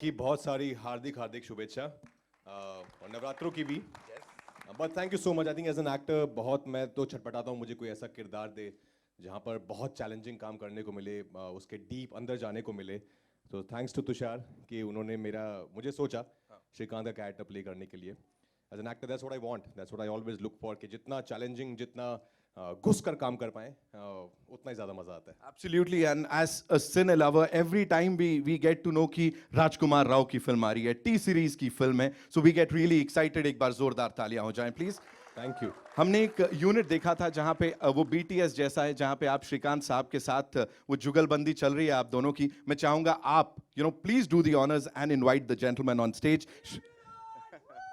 की बहुत सारी हार्दिक हार्दिक शुभेच्छा और नवरात्रों की भी। But thank you so much. I think as an actor बहुत मैं तो छटपटाता हूँ, मुझे कोई ऐसा किरदार दे जहाँ पर बहुत चैलेंजिंग काम करने को मिले, उसके डीप अंदर जाने को मिले। तो थैंक्स टू तुषार कि उन्होंने मुझे सोचा श्रीकांत का कैरेक्टर प्ले करने के लिए। As an actor that's what I want, that's what I always look for, कि जितना चैलेंजिंग, जितना घुस कर काम कर पाएं, उतना ही ज़्यादा मज़ा आता है। Absolutely, and as a cine lover, every time we get to know कि राजकुमार राव की फिल्म आ रही है, टी सीरीज की फिल्म है, so we get really excited। एक बार जोरदार तालियां हो जाएं प्लीज। Thank you. हमने एक यूनिट देखा था जहां पे वो बीटीएस जैसा है, जहां पे आप श्रीकांत साहब के साथ वो जुगलबंदी चल रही है आप दोनों की। मैं चाहूंगा आप please do the honours and invite the gentleman on stage.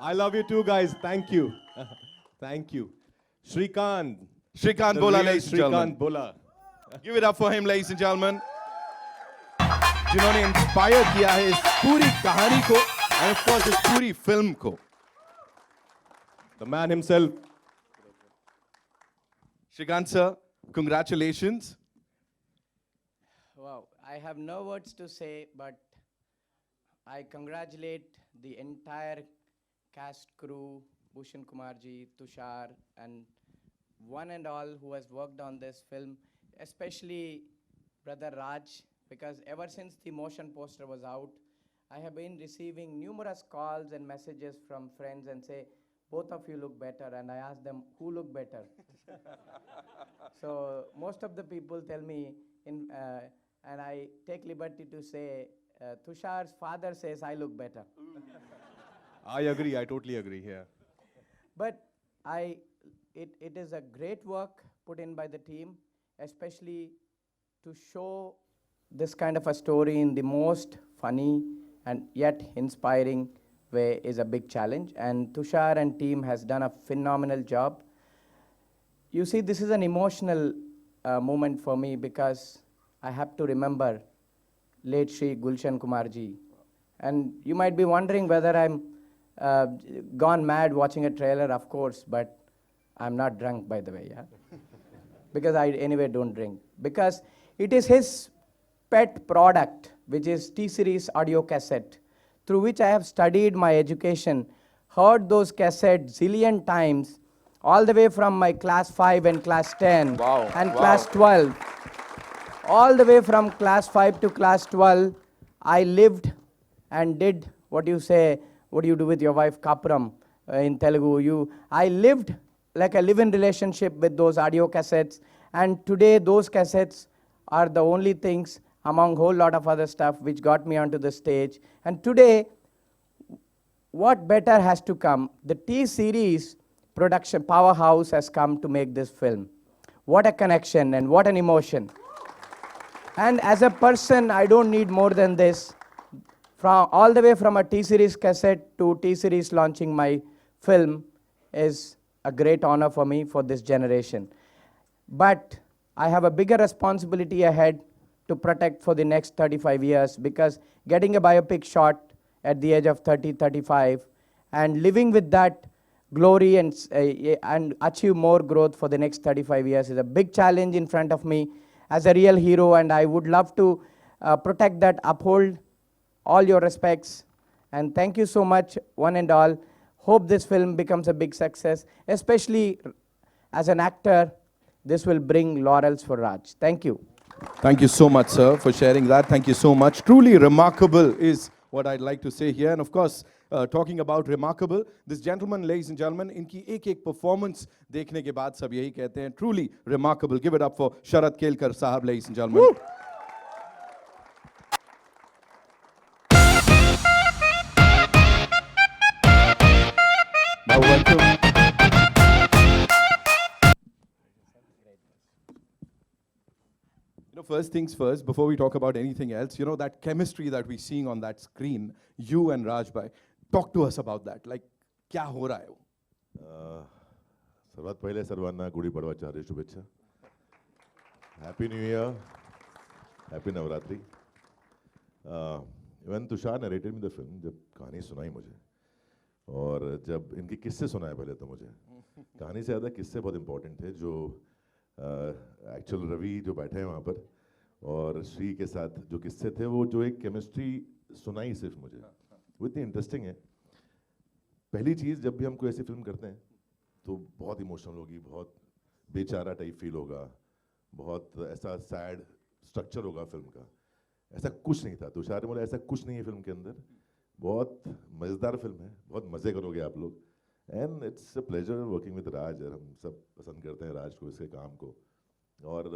I love you too, guys. Thank you. Thank you. Shrikant. Shrikant The बोला, real ladies and gentlemen. Shrikant Bola. Give it up for him, ladies and gentlemen. जिन्होंने inspire किया है इस पूरी कहानी को और of course इस पूरी फिल्म को। The man himself. Shrikant sir, congratulations. Wow, I have no words to say, but I congratulate the entire cast crew, Bhushan Kumarji, Tushar, and one and all who has worked on this film, especially Brother Raj, because ever since the motion poster was out, I have been receiving numerous calls and messages from friends and say, both of you look better, and I ask them, who look better? So most of the people tell me, and I take liberty to say, Tushar's father says I look better. I agree. I totally agree. Yeah. But it is a great work put in by the team, especially to show this kind of a story in the most funny and yet inspiring way is a big challenge. And Tushar and team has done a phenomenal job. You see, this is an emotional moment for me because I have to remember late Shri Gulshan Kumarji. And you might be wondering whether I'm gone mad watching a trailer, of course, but I'm not drunk, by the way, yeah? Because I anyway don't drink. Because it is his pet product, which is T-Series audio cassette, through which I have studied my education, heard those cassettes zillion times, all the way from my class 5 and class 10 Wow, and wow. class 12. All the way from class 5 to class 12, I lived and did what do you do with your wife, Kapram, in Telugu. I lived like a live-in relationship with those audio cassettes, and today those cassettes are the only things among whole lot of other stuff which got me onto the stage. And today, what better has to come? The T-Series production powerhouse has come to make this film. What a connection and what an emotion. And as a person, I don't need more than this. From all the way from a T-Series cassette to T-Series launching my film is a great honor for me for this generation. But I have a bigger responsibility ahead to protect for the next 35 years, because getting a biopic shot at the age of 30, 35 and living with that glory and achieve more growth for the next 35 years is a big challenge in front of me as a real hero, and I would love to protect that, uphold all your respects, and thank you so much, one and all. Hope this film becomes a big success, especially as an actor. This will bring laurels for Raj. Thank you. Thank you so much, sir, for sharing that. Thank you so much. Truly remarkable is what I'd like to say here. And of course, talking about remarkable, this gentleman, ladies and gentlemen, इनकी एक performance देखने के बाद सब यही कहते हैं, truly remarkable. Give it up for Sharat Kelkar sahab, ladies and gentlemen. Woo! Now welcome. First things first, before we talk about anything else, that chemistry that we're seeing on that screen, you and Raj bhai, talk to us about that. Like, क्या हो रहा है वो? सर्वात पहिले सर्वांना गुढी पाडवाच्या हार्दिक शुभेच्छा. Happy New Year, Happy Navratri. When Tushar narrated me the film, जब कहानी सुनाई मुझे और जब इनके किस्से सुनाए पहले तो मुझे कहानी से ज़्यादा किस्से बहुत इम्पोर्टेंट थे. जो एक्चुअल रवि जो बैठे हैं वहाँ पर और श्री के साथ जो किस्से थे, वो जो एक केमिस्ट्री सुनाई सिर्फ मुझे, वो इतनी इंटरेस्टिंग है। पहली चीज़, जब भी हम कोई ऐसी फिल्म करते हैं तो बहुत इमोशनल होगी, बहुत बेचारा टाइप फील होगा, बहुत ऐसा सैड स्ट्रक्चर होगा फिल्म का। ऐसा कुछ नहीं था, तुषार ने बोला ऐसा कुछ नहीं है फिल्म के अंदर। बहुत मज़ेदार फिल्म है, बहुत मज़े करोगे आप लोग। And it's a pleasure working with Raj, और हम सब पसंद करते हैं राज को, इसके काम को। और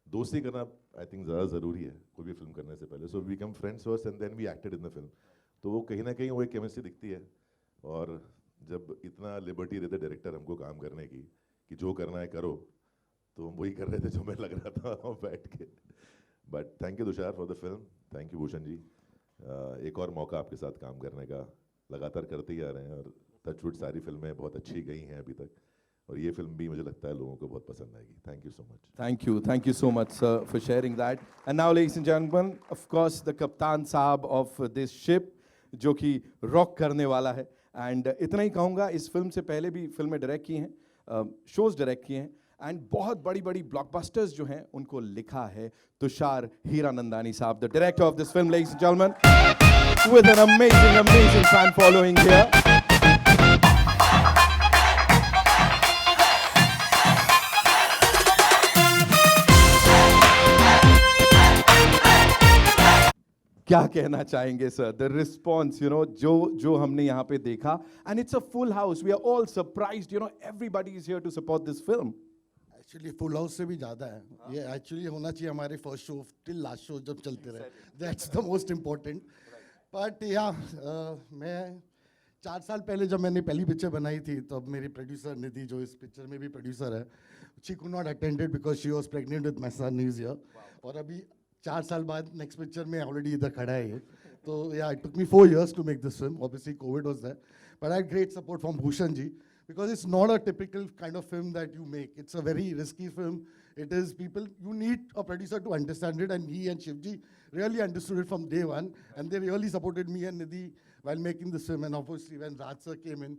दोस्ती करना आई थिंक ज़्यादा ज़रूरी है कोई भी फिल्म करने से पहले। So we become friends first and then we acted in the film. तो वो कहीं ना कहीं वो एक केमिस्ट्री दिखती है। और जब इतना लिबर्टी देते डायरेक्टर हमको काम करने की कि जो करना है करो, तो हम वही कर रहे थे जो मैं लग रहा था बैठ के। But thank you Tushar for the film, thank you Bhushan ji. एक और मौका आपके साथ काम करने का, लगातार करते ही आ रहे हैं, और टचवुड सारी फिल्में बहुत अच्छी गई हैं अभी तक, और ये फिल्म भी मुझे लगता है लोगों को बहुत पसंद आएगी। Thank you so much. Thank you so much, sir, for sharing that. And now, ladies and gentlemen, of course, the Kaptan Saab of this ship, जो कि रॉक करने वाला है। एंड इतना ही कहूँगा, इस फिल्म से पहले भी फिल्में डायरेक्ट की हैं, शोज डायरेक्ट किए हैं, एंड बहुत बड़ी बड़ी ब्लॉकबस्टर्स जो हैं उनको लिखा है तुषार हीरानंदानी साहब, the director of this film, ladies and gentlemen, with an amazing fan following here. क्या कहना चाहेंगे sir, the response, you know, जो हमने यहाँ पे देखा, and it's a full house, we are all surprised, you know, everybody is here to support this film. Actually full house से भी ज़्यादा है ये। एक्चुअली होना चाहिए हमारे first show till last show जब चलते रहे, that's the most important. But yeah मैं 4 साल पहले जब मैंने पहली पिक्चर बनाई थी, तब मेरी प्रोड्यूसर निधि, जो इस पिक्चर में भी प्रोड्यूसर है, she could not attended because she was pregnant with my son news year. और अभी 4 साल बाद नेक्स्ट पिक्चर में ऑलरेडी इधर खड़ा है ये। तो yeah it took me 4 years to make this film, obviously Covid was there, but I had great support from Bhushan ji, because it's not a typical kind of film that you make. It's a very risky film. It is people, you need a producer to understand it, and he and Shivji really understood it from day one, and they really supported me and Nidhi while making this film. And obviously when Raj sir came in,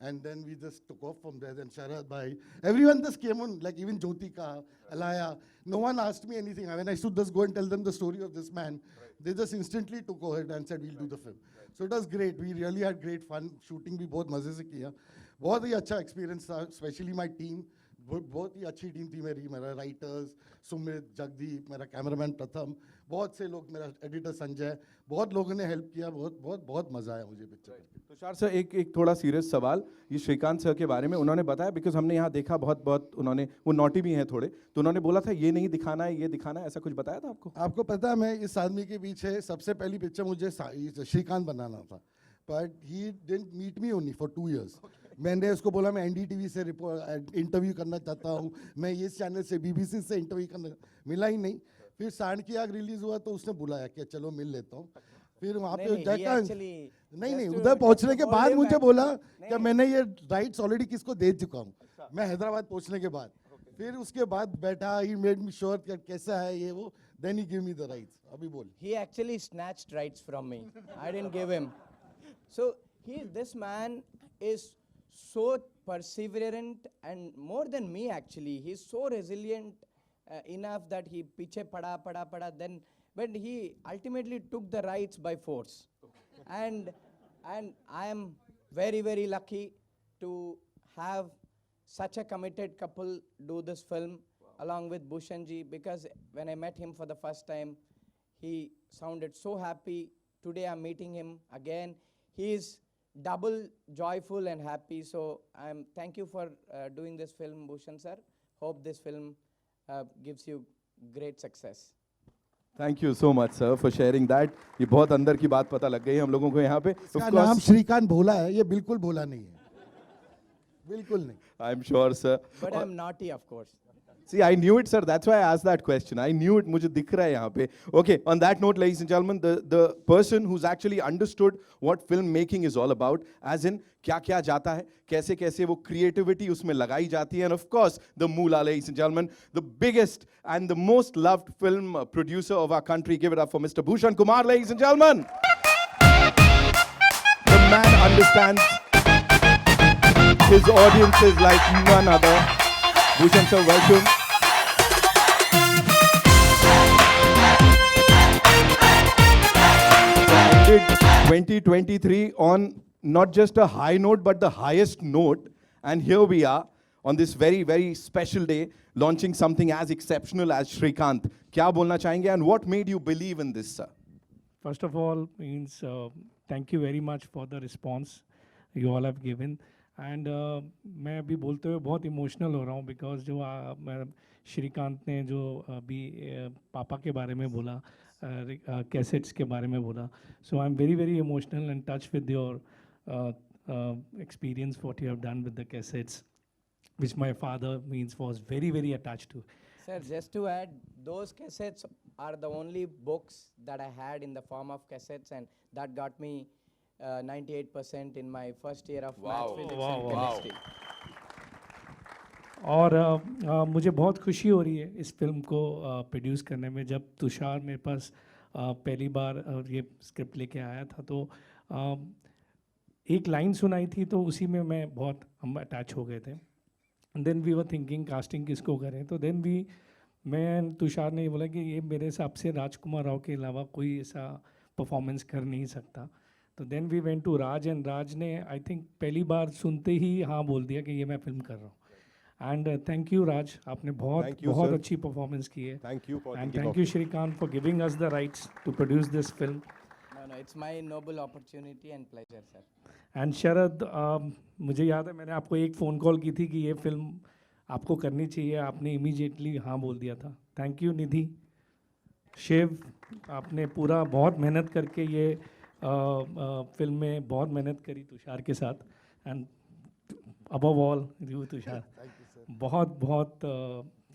and then we just took off from there. Then Sharad bhai, everyone just came on, like even Jyotika, Alaya, no one asked me anything. When I should just go and tell them the story of this man, they just instantly took over and said we'll do the film. So it was great. We really had great fun. Shooting भी बहुत मजे से किया, बहुत ही अच्छा experience था। Specially my team, बहुत ही अच्छी टीम थी मेरी, मेरा राइटर्स सुमित, जगदीप, मेरा कैमरामैन प्रथम, बहुत से लोग, मेरा एडिटर संजय, बहुत लोगों ने हेल्प किया। बहुत बहुत बहुत मज़ा आया मुझे पिक्चर करके। तुषार सर, एक थोड़ा सीरियस सवाल, ये श्रीकांत सर के बारे में उन्होंने बताया, बिकॉज हमने यहाँ देखा बहुत उन्होंने, वो नॉटी भी हैं थोड़े, तो उन्होंने बोला था ये नहीं दिखाना है, ये दिखाना है, ऐसा कुछ बताया था आपको? आपको पता है, मैं इस आदमी के पीछे सबसे पहली पिक्चर मुझे श्रीकांत बनाना था, but he didn't meet me only for 2 years। मैंने उसको बोला मैं एनडीटीवी से इंटरव्यू करना चाहता हूँ, मैं इस चैनल से, बीबीसी से इंटरव्यू करना, मिला ही नहीं। फिर सांड की आग रिलीज हुआ तो उसने बुलाया कि चलो मिल लेता हूँ। फिर वहाँ पे जाकर नहीं उधर पहुँचने के बाद मुझे बोला कि मैंने ये राइट्स ऑलरेडी किसको दे चुका हूँ, मैं हैदराबाद पहुँचने के बाद। फिर उसके बाद बैठा, ही मेड मी श्योर कि कैसा है ये वो, then he give me the rights. अभी बोल। He actually snatched rights from me. I didn't give him. So this man is so perseverant, and more than me actually. He's so resilient enough that he piche pada. Then, but he ultimately took the rights by force. And I am very lucky to have such a committed couple do this film along with Bhushan ji, because when I met him for the first time, he sounded so happy. Today I'm meeting him again. He is double joyful and happy. So thank you for doing this film, Bhushan sir. Hope this film gives you great success. Thank you so much sir for sharing that. ये बहुत अंदर की बात पता लग गई हम लोगों को यहाँ पे। इसका नाम श्रीकांत भोला है, ये बिल्कुल भोला नहीं है, बिल्कुल नहीं। I am sure sir. But I'm naughty, of course. See, I knew it, sir. That's why I asked that question. I knew it. मुझे दिख रहा है यहाँ पे. Okay. On that note, ladies and gentlemen, the person who's actually understood what filmmaking is all about, as in क्या जाता है, कैसे वो creativity उसमें लगाई जाती है, and of course, the moolah, ladies and gentlemen, the biggest and the most loved film producer of our country. Give it up for Mr. Bhushan Kumar, ladies and gentlemen. The man understands his audiences like none other. Bhushan sir, welcome. ended 2023 on not just a high note, but the highest note. And here we are on this very, very special day, launching something as exceptional as Shrikant. क्या बोलना चाहेंगे, and what made you believe in this, sir? First of all, means thank you very much for the response you all have given. And मैं अभी बोलते हुए बहुत emotional हो रहा हूँ बिकॉज जो श्रीकांत ने जो अभी पापा के बारे में बोला, कैसेट्स के बारे में बोला, so I am very very emotional and touch with your experience what you have done with the cassettes, which my father means was very very attached to. Sir, just to add, those cassettes are the only books that I had in the form of cassettes, and that got me 98% in my first year of math, physics and chemistry. और मुझे बहुत खुशी हो रही है इस film को produce करने में. जब तुषार मेरे पास पहली बार ये स्क्रिप्ट लेके आया था तो एक लाइन सुनाई थी तो उसी में मैं बहुत हम अटैच हो गए थे. Then we were thinking casting किसको करें, तो देन मैं तुषार ने ये बोला कि ये मेरे हिसाब से राजकुमार राव के अलावा कोई ऐसा परफॉर्मेंस कर नहीं सकता. तो then we went to Raj and Raj ने आई थिंक पहली बार सुनते ही हाँ बोल दिया कि ये मैं फिल्म कर रहा हूँ. एंड थैंक यू राज, आपने बहुत अच्छी परफॉर्मेंस की है. Thank you for and thinking thank of you me. Shrikant for giving us the rights to produce this film. No, it's my noble opportunity and pleasure, sir. And Sharad, मुझे याद है मैंने आपको एक फ़ोन कॉल की थी कि ये फिल्म आपको करनी चाहिए, आपने इमीडिएटली हाँ बोल दिया था. थैंक यू निधि. शिव, आपने पूरा बहुत मेहनत करके ये फिल्म में बहुत मेहनत करी तुषार के साथ. And above all you Tushar, बहुत बहुत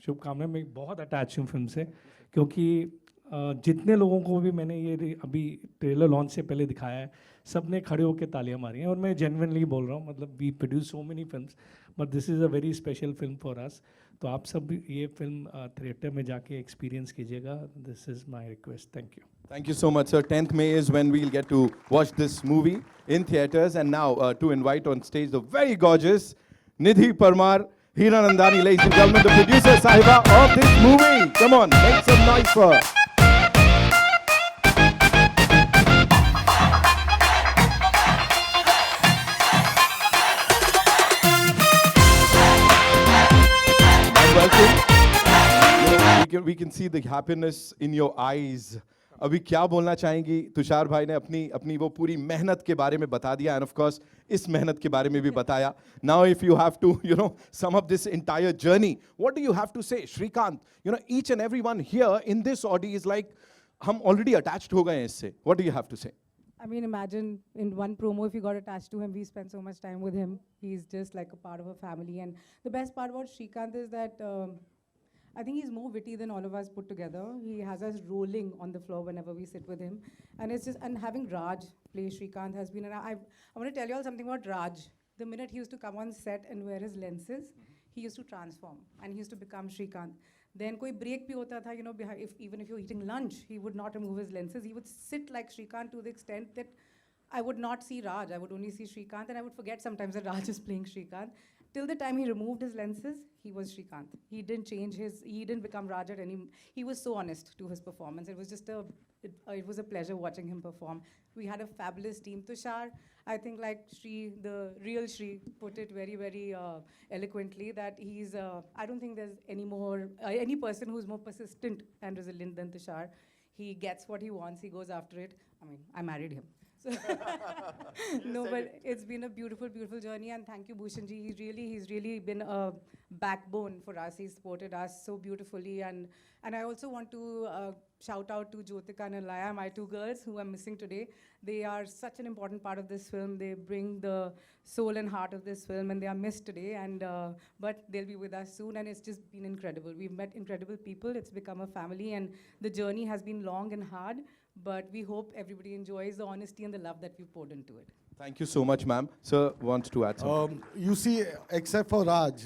शुभकामनाएं. मैं बहुत अटैच हूँ फिल्म से क्योंकि जितने लोगों को भी मैंने ये अभी ट्रेलर लॉन्च से पहले दिखाया है, सब ने खड़े होकर तालियां मारी हैं. और मैं जेन्युइनली बोल रहा हूँ, मतलब we produce so many films but this is a very special film for us. तो आप सब भी ये फिल्म थिएटर में जाके एक्सपीरियंस कीजिएगा. This is my request. Thank you. Thank you so much, sir. 10th May is when we'll get to watch this movie in theaters. And now to invite on stage the very gorgeous Nidhi Parmar, Hira Nandani, ladies and gentlemen, the producer sahiba of this movie. Come on, make some noise for her. And welcome. You know, we can see the happiness in your eyes. अभी क्या बोलना चाहेंगी? तुषार भाई ने अपनी वो पूरी मेहनत के बारे में बता दिया, एंड ऑफ कोर्स इस मेहनत के बारे में भी बताया. Now if you have to sum up this entire journey, what do you have to say? Shrikant, each and everyone here in this audi is like हम ऑलरेडी अटैच्ड हो गए हैं इससे. What do you have to say? I mean, imagine in one promo, if you got attached to him, we spent so much time with him. He's just like a part of a family. And the best part about Shrikant is that I think he's more witty than all of us put together. He has us rolling on the floor whenever we sit with him. And having Raj play Shrikant has been, and I want to tell you all something about Raj. The minute he used to come on set and wear his lenses, he used to transform and he used to become Shrikant. Then koi break bhi hota tha, even if you're eating lunch, he would not remove his lenses. He would sit like Shrikant to the extent that I would not see Raj. I would only see Shrikant, and I would forget sometimes that Raj is playing Shrikant. Till the time he removed his lenses, he was Shrikant. He didn't change he didn't become Raj at any. He was so honest to his performance. It was just it was a pleasure watching him perform. We had a fabulous team. Tushar, I think like Shri, the real Shri, put it very, very eloquently that he's. I don't think there's any person who's more persistent and resilient than Tushar. He gets what he wants. He goes after it. I mean, I married him. So no, but it's been a beautiful, beautiful journey, and thank you, Bhushan ji. He's really been a backbone for us. He's supported us so beautifully, and I also want to shout out to Jyotika and Alaya, my two girls who I'm missing today. They are such an important part of this film. They bring the soul and heart of this film, and they are missed today. And but they'll be with us soon, and it's just been incredible. We've met incredible people. It's become a family, and the journey has been long and hard. But we hope everybody enjoys the honesty and the love that we poured into it. Thank you so much, ma'am. Sir wants to add something. You see, except for Raj,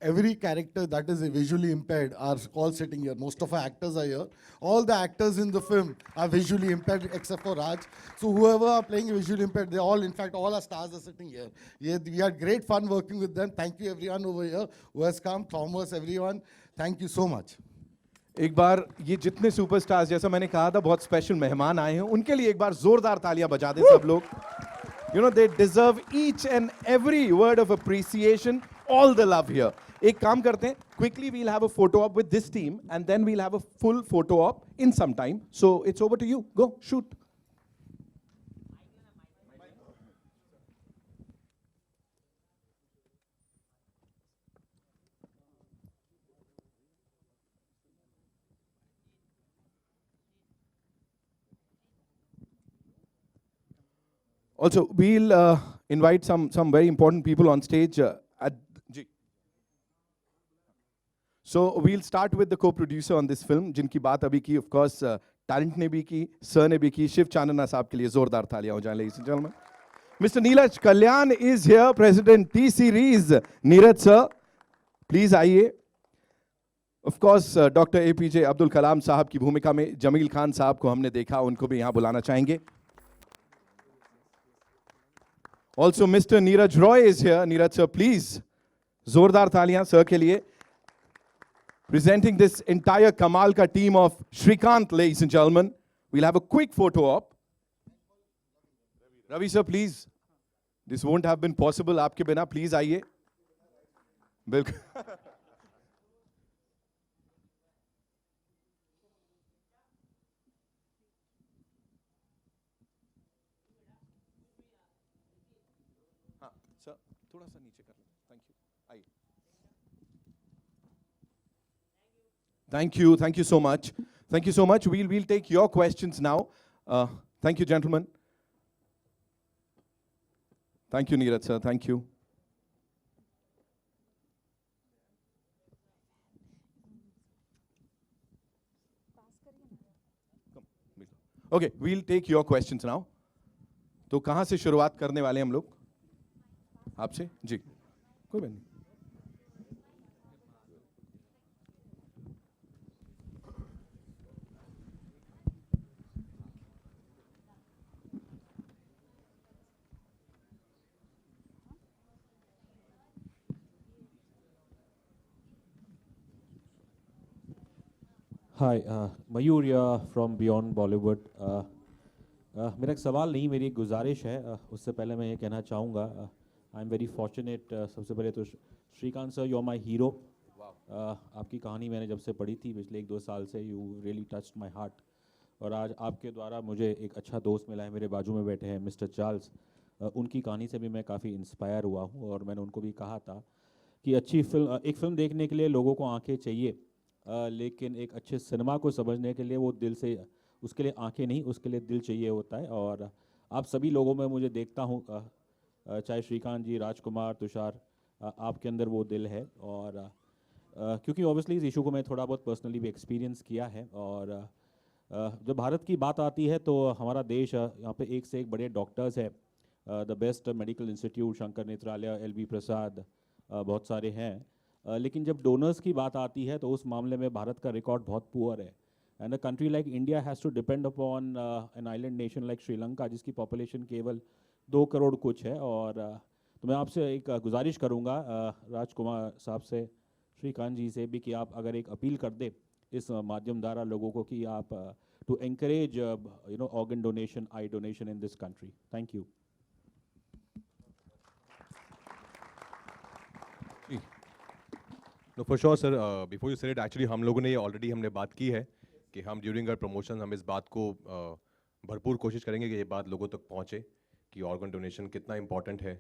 every character that is visually impaired are all sitting here. Most of our actors are here. All the actors in the film are visually impaired except for Raj. So whoever are playing visually impaired, they all, in fact, all our stars are sitting here. Yeah, we had great fun working with them. Thank you everyone over here who has come, Thomas, everyone. Thank you so much. एक बार ये जितने superstars, जैसा मैंने कहा था, बहुत special मेहमान आए हैं, उनके लिए एक बार जोरदार तालियां बजा दें सब लोग. You know, they deserve each and every word of appreciation, all the love here. एक काम करते हैं, quickly we'll have a photo op with this team and then we'll have a full photo op in some time. So it's over to you. Go, shoot. Also, we'll invite some very important people on stage. So we'll start with the co-producer on this film, जिनकी बात अभी की, of course, talent ने भी की, sir ने भी की. शिव चांदना साहब के लिए जोरदार तालियां हो जाएं, ladies and gentlemen. Mr. Neeraj Kalyan is here, President T-Series. Neeraj sir, please आइए. Of course, Dr. APJ Abdul Kalam साहब की भूमिका में जमील खान साहब को हमने देखा, उनको भी यहाँ बुलाना चाहेंगे. Also, Mr. Neeraj Roy is here. Neeraj sir, please. जोरदार तालियां sir के लिए. Presenting this entire Kamal ka team of Shrikant, ladies and gentlemen. We'll have a quick photo op. Ravi sir, please. This won't have been possible आपके बिना. Please आइए. बिल्कुल. हाँ, sir, थोड़ा सा नीचे कर लो. Thank you. आइए. Thank you so much. Thank you so much. We'll take your questions now. Thank you, gentlemen. Thank you, Neeraj sir. Thank you. Okay, we'll take your questions now. तो कहाँ से शुरुआत करने वाले हम लोग? आपसे? जी. कोई बात नहीं. हाय मयूर फ्रॉम बियॉन्ड बॉलीवुड. मेरा एक सवाल नहीं, मेरी एक गुजारिश है. उससे पहले मैं ये कहना चाहूँगा, आई एम वेरी फॉर्चुनेट. सबसे पहले तो Shrikant sir, you are my hero. आपकी कहानी मैंने जब से पढ़ी थी पिछले 1-2 साल से, you really touched my heart. और आज आपके द्वारा मुझे एक अच्छा दोस्त मिला है, मेरे बाजू में बैठे हैं मिस्टर चार्ल्स. उनकी कहानी से भी मैं काफ़ी इंस्पायर हुआ हूँ और मैंने उनको भी कहा था कि अच्छी फिल्म, एक फ़िल्म देखने के लिए लोगों को आंखें चाहिए, लेकिन एक अच्छे सिनेमा को समझने के लिए वो दिल से, उसके लिए आंखें नहीं, उसके लिए दिल चाहिए होता है. और आप सभी लोगों में मुझे देखता हूँ, चाहे श्रीकांत जी, राजकुमार, तुषार, आपके अंदर वो दिल है. और क्योंकि ऑब्वियसली इस इशू को मैं थोड़ा बहुत पर्सनली भी एक्सपीरियंस किया है. और जब भारत की बात आती है तो हमारा देश, यहाँ पे एक से एक बड़े डॉक्टर्स हैं. The best medical institute, Shankar Nethralaya, LV Prasad, बहुत सारे हैं. लेकिन जब डोनर्स की बात आती है तो उस मामले में भारत का रिकॉर्ड बहुत पुअर है. And a country like India has to depend upon an island nation like Sri Lanka, जिसकी पॉपुलेशन केवल 2 करोड़ कुछ है. और तो मैं आपसे एक गुजारिश करूंगा, राजकुमार साहब से, श्रीकांत जी से भी, कि आप अगर एक अपील कर दे इस माध्यम द्वारा लोगों को कि आप to encourage organ donation, eye donation in this country. Thank you. No, for sure, sir. Before you said it, actually हम लोगों ने already हमने बात की है कि हम during our promotion हम इस बात को भरपूर कोशिश करेंगे कि ये बात लोगों तक पहुँचे कि organ donation कितना important है.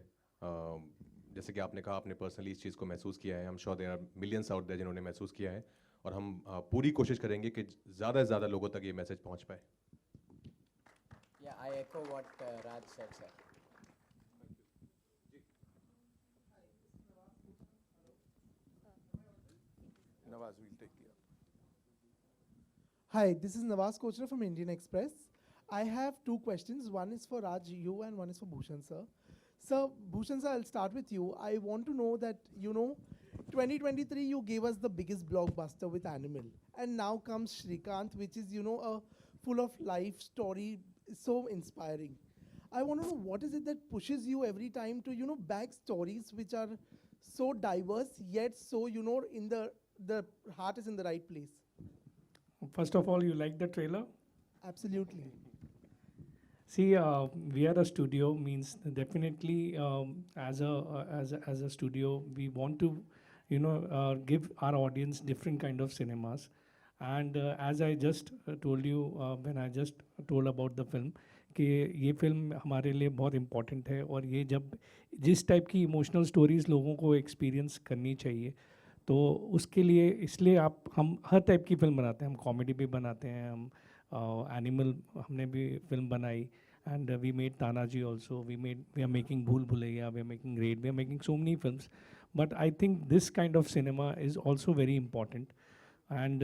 जैसे कि आपने कहा, आपने personally इस चीज़ को महसूस किया है. I'm sure there are millions out there जिन्होंने महसूस किया है, और हम पूरी कोशिश करेंगे कि ज़्यादा से ज़्यादा लोगों तक ये मैसेज पहुँच पाए. Yeah, I echo what Raj said, sir. Nawaz, we'll take the. Hi, this is Nawaz Kochra from Indian Express. I have 2 questions. One is for Raj, you, and one is for Bhushan, sir. Sir, Bhushan, sir, I'll start with you. I want to know that, 2023, you gave us the biggest blockbuster with Animal. And now comes Shrikant, which is, a full of life story, so inspiring. I want to know, what is it that pushes you every time to, back stories which are so diverse, yet so, in the heart is in the right place? first of all, you like the trailer? Absolutely. See, we are a studio. Means definitely as a studio, we want to, give our audience different kind of cinemas. And as I just told you when I just told about the film, कि ये film हमारे लिए बहुत important है और ये जब जिस टाइप की इमोशनल स्टोरीज लोगों को एक्सपीरियंस करनी चाहिए तो उसके लिए इसलिए हम हर टाइप की फिल्म बनाते हैं. हम कॉमेडी भी बनाते हैं, हम एनिमल हमने भी फिल्म बनाई, and we made Tanaji also. We are making Bhool Bhulaiya, we are making Raid, we are making so many films. But I think this kind of cinema is also very important. And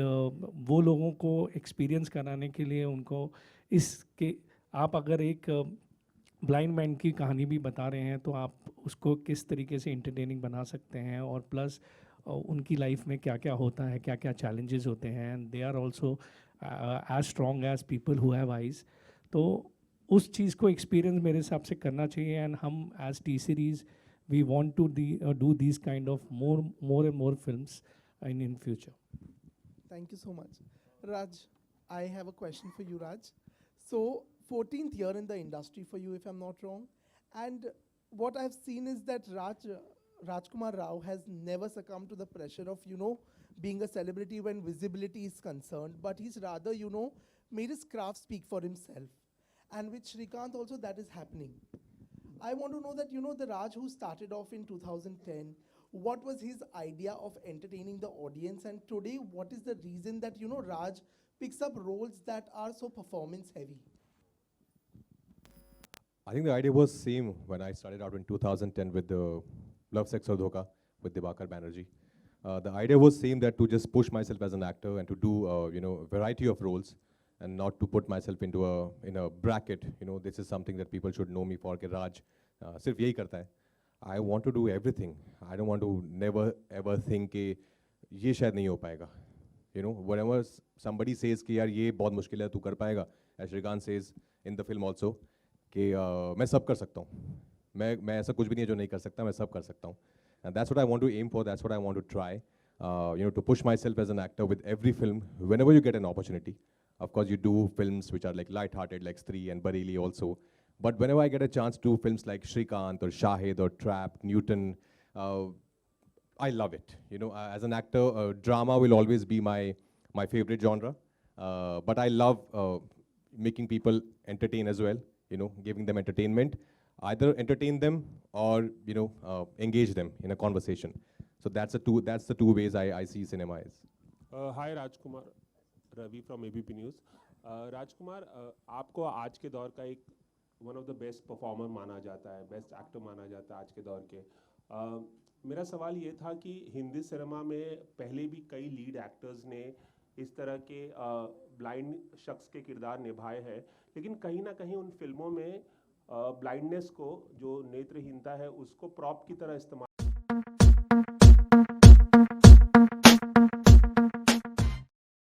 वो लोगों को experience कराने के लिए उनको इसके आप अगर एक ब्लाइंड मैन की कहानी भी बता रहे हैं तो आप उसको किस तरीके से इंटरटेनिंग बना सकते हैं और प्लस उनकी लाइफ में क्या क्या होता है, क्या क्या चैलेंजेस होते हैं. And they are also as strong as people who have eyes. तो उस चीज़ को एक्सपीरियंस मेरे हिसाब से करना चाहिए. एंड हम as T Series we want to do this kind of more and more films in future. Thank you so much. Raj, I have a question for you, Raj. So, 14th year in the industry for you, if I'm not wrong. And what I've seen is that Rajkumar Rao has never succumbed to the pressure of, being a celebrity when visibility is concerned, but he's rather, made his craft speak for himself. And with Srikanth also that is happening. I want to know that, the Raj who started off in 2010, what was his idea of entertaining the audience? And today, what is the reason that, Raj picks up roles that are so performance heavy? I think the idea was same when I started out in 2010 with the Love, Sex or Dhoka with Dibakar Banerjee. The idea was same, that to just push myself as an actor and to do variety of roles and not to put myself into in a bracket. This is something that people should know me for. कि Raj सिर्फ यही करता है. I want to do everything. I don't want to never ever think कि ये शायद नहीं हो पाएगा. Whenever somebody says कि यार ये बहुत मुश्किल है तू कर पाएगा, as Srikanth says in the film also कि मैं सब कर सकता हूँ. मैं ऐसा कुछ भी नहीं है जो नहीं कर सकता, मैं सब कर सकता हूँ. And that's what I want to aim for. That's what I want to try. To push myself as an actor with every film whenever you get an opportunity. Of course, you do films which are like light-hearted, like Stree and Bareilly also. But whenever I get a chance to do films like Srikanth or Shahid or Trap, Newton, I love it. As an actor, drama will always be my favorite genre. But I love making people entertain as well. Giving them entertainment. Either entertain them or engage them in a conversation. So that's the two ways I see cinema is. Hi Rajkumar, Ravi from ABP News. Rajkumar, आपको आज के दौर का एक one of the best performer माना जाता है, best actor माना जाता है आज के दौर के. मेरा सवाल ये था कि हिंदी सिनेमा में पहले भी कई लीड एक्टर्स ने इस तरह के ब्लाइंड शख्स के किरदार निभाए हैं, लेकिन कहीं ना कहीं उन फिल्मों में ब्लाइंडनेस को, जो नेत्रहीनता है, उसको प्रॉप की तरह इस्तेमाल